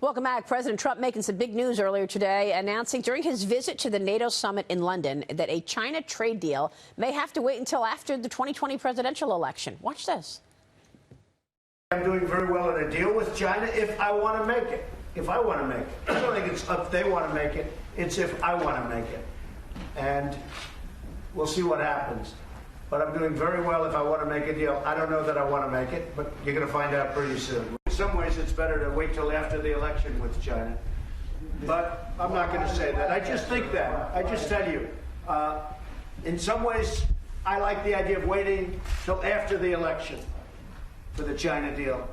Welcome back. President Trump making some big news earlier today, announcing during his visit to the NATO summit in London that a China trade deal may have to wait until after the 2020 presidential election. Watch this. I'm doing very well in a deal with China if I want to make it. If I want to make it. I don't think it's if they want to make it. It's if I want to make it. And we'll see what happens. But I'm doing very well if I want to make a deal. I don't know that I want to make it, but you're going to find out pretty soon. In some ways, it's better to wait till after the election with China. But I'm not going to say that. I just think that. I just tell you, in some ways, I like the idea of waiting till after the election for the China deal.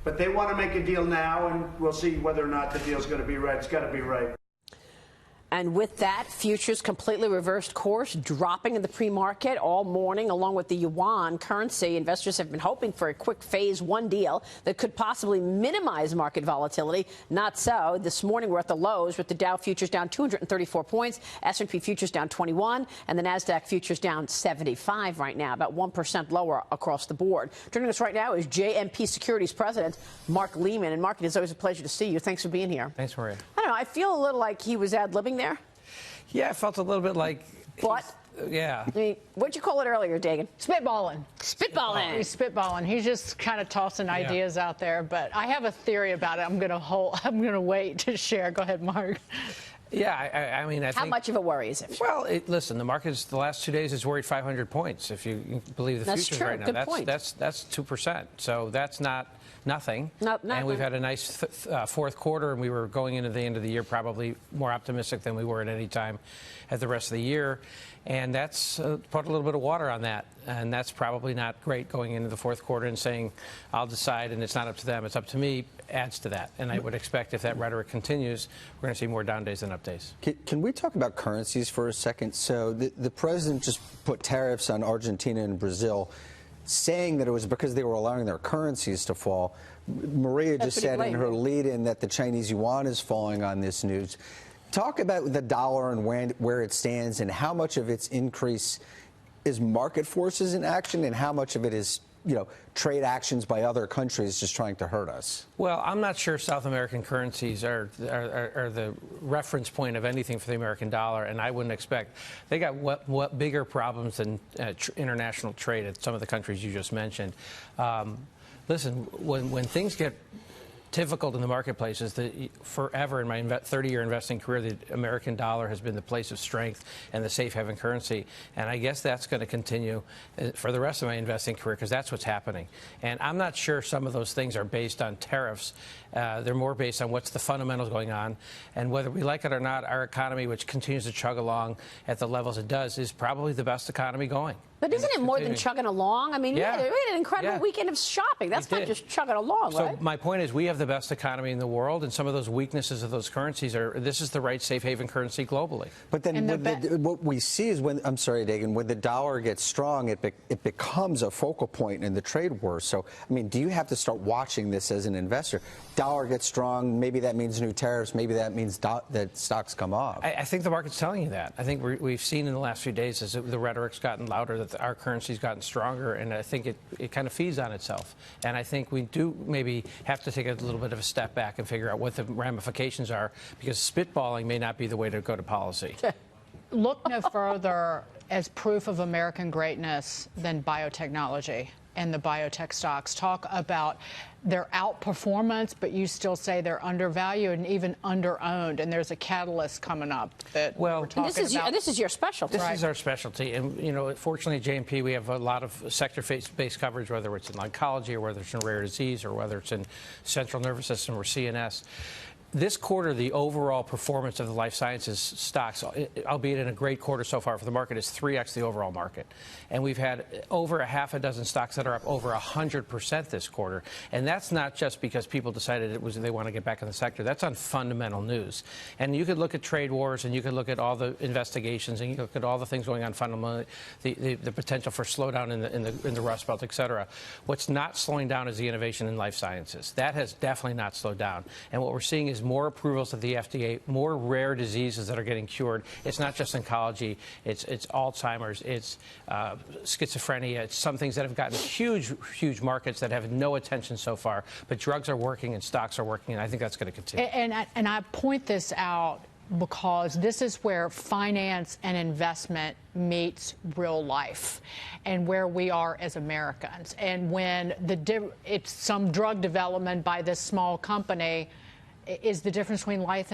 But they want to make a deal now, and we'll see whether or not the deal's going to be right. It's got to be right. And with that, futures completely reversed course, dropping in the pre-market all morning, along with the yuan currency. Investors have been hoping for a quick phase one deal that could possibly minimize market volatility. Not so. This morning, we're at the lows with the Dow futures down 234 points, S&P futures down 21, and the NASDAQ futures down 75 right now, about 1% lower across the board. Joining us right now is JMP Securities President Mark Lehmann. And Mark, it is always a pleasure to see you. Thanks for being here. Thanks, Maria. I don't know. I feel a little like he was ad-libbing there. Yeah, I felt a little bit like... But? Yeah. I mean, what'd you call it earlier, Dagan? Spitballing. Spitballing. He's spitballing. He's just kind of tossing ideas out there. But I have a theory about it. I'm gonna wait to share. Go ahead, Mark. Yeah, I mean, I think... How much of a worry is it? Well, listen, the market's the last 2 days has worried 500 points, if you believe the futures right now. Good point. That's 2%. So that's not nothing. And we've had a nice fourth quarter, and we were going into the end of the year probably more optimistic than we were at any time at the rest of the year. And that's put a little bit of water on that. And that's probably not great going into the fourth quarter and saying, I'll decide, and it's not up to them, it's up to me, adds to that. And I would expect if that rhetoric continues, we're going to see more down days than up days. Can we talk about currencies for a second? So the president just put tariffs on Argentina and Brazil, saying that it was because they were allowing their currencies to fall. Maria just said in her lead-in that the Chinese yuan is falling on this news. Talk about the dollar and where it stands and how much of its increase is market forces in action and how much of it is, trade actions by other countries just trying to hurt us. Well, I'm not sure South American currencies are the reference point of anything for the American dollar, and I wouldn't expect. They got what bigger problems than international trade at some of the countries you just mentioned. Listen, when things get difficult in the marketplaces, forever in my 30-year investing career, the American dollar has been the place of strength and the safe haven currency. And I guess that's going to continue for the rest of my investing career because that's what's happening. And I'm not sure some of those things are based on tariffs. They're more based on what's the fundamentals going on. And whether we like it or not, our economy, which continues to chug along at the levels it does, is probably the best economy going. But isn't it more than chugging along? I mean, we had an incredible weekend of shopping. That's not just chugging along, right? So my point is we have the best economy in the world, and some of those weaknesses of those currencies this is the right safe haven currency globally. But then what we see is I'm sorry, Dagan, when the dollar gets strong, it becomes a focal point in the trade war. So, I mean, do you have to start watching this as an investor? Dollar gets strong, maybe that means new tariffs, maybe that means that stocks come off. I think the market's telling you that. I think we've seen in the last few days as the rhetoric's gotten louder that our currency's gotten stronger, and I think it kind of feeds on itself. And I think we do maybe have to take a little bit of a step back and figure out what the ramifications are, because spitballing may not be the way to go to policy. Look no further as proof of American greatness than biotechnology and the biotech stocks. Talk about their outperformance, but you still say they're undervalued and even underowned, and there's a catalyst coming up that we're talking about. This is your specialty. This is our specialty, and fortunately at JMP we have a lot of sector-based coverage, whether it's in oncology or whether it's in rare disease or whether it's in central nervous system or CNS. This quarter, the overall performance of the life sciences stocks, albeit in a great quarter so far for the market, is 3x the overall market. And we've had over a half a dozen stocks that are up over 100% this quarter. And that's not just because people decided they want to get back in the sector. That's on fundamental news. And you could look at trade wars, and you could look at all the investigations, and you look at all the things going on fundamentally, the potential for slowdown in the Rust Belt, et cetera. What's not slowing down is the innovation in life sciences. That has definitely not slowed down. And what we're seeing is is more approvals at the FDA, more rare diseases that are getting cured. It's not just oncology. It's Alzheimer's. It's schizophrenia. It's some things that have gotten huge markets that have no attention so far. But drugs are working and stocks are working, and I think that's going to continue. And I point this out because this is where finance and investment meets real life and where we are as Americans. And when it's some drug development by this small company is the difference between life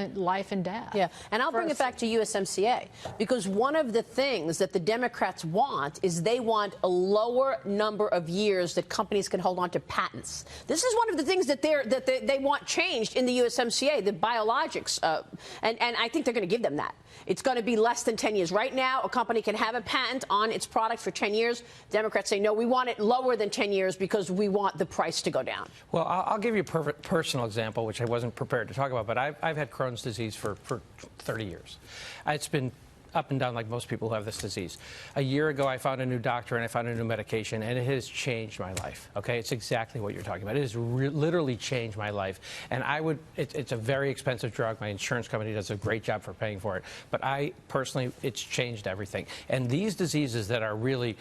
and death. Yeah, and I'll bring it back to USMCA, because one of the things that the Democrats want is they want a lower number of years that companies can hold on to patents. This is one of the things that they want changed in the USMCA, the biologics, and I think they're going to give them that. It's going to be less than 10 years. Right now, a company can have a patent on its product for 10 years. Democrats say, no, we want it lower than 10 years because we want the price to go down. Well, I'll give you a personal example, which I wasn't prepared to talk about, but I've had Crohn's disease for 30 years. It's been up and down like most people who have this disease. A year ago, I found a new doctor and I found a new medication, and it has changed my life. Okay, it's exactly what you're talking about. It has literally changed my life, and it's a very expensive drug. My insurance company does a great job for paying for it, but I personally, it's changed everything. And these diseases that are really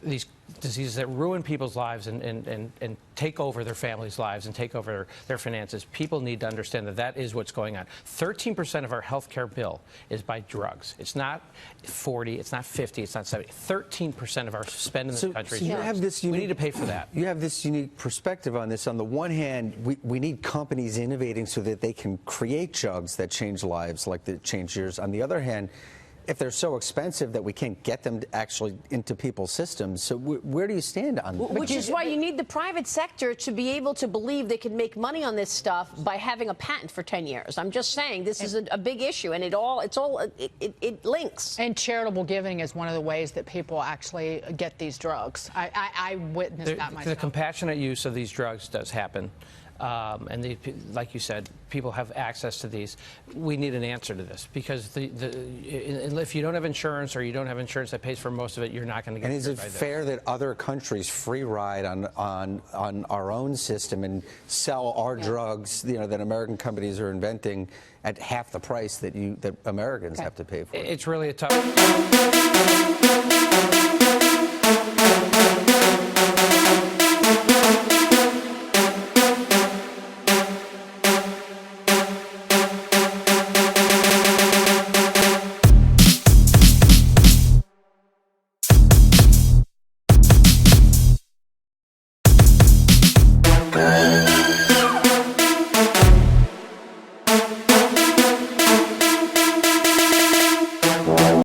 these diseases that ruin people's lives and take over their families' lives and take over their finances, people need to understand that that is what's going on. 13% of our health care bill is by drugs. It's not 40, it's not 50, it's not 70. 13% of our spend in this country is drugs. We need to pay for that. You have this unique perspective on this. On the one hand, we need companies innovating so that they can create drugs that change lives like that change yours. On the other hand, if they're so expensive that we can't get them actually into people's systems, so where do you stand on that? Which is why you need the private sector to be able to believe they can make money on this stuff by having a patent for 10 years. I'm just saying this is a big issue, and it links. And charitable giving is one of the ways that people actually get these drugs. I witnessed that myself. The compassionate use of these drugs does happen. And like you said, people have access to these. We need an answer to this, because if you don't have insurance, or you don't have insurance that pays for most of it, you're not going to get. And is it fair that other countries free ride on our own system and sell our drugs, that American companies are inventing at half the price that Americans have to pay for? It's really a tough.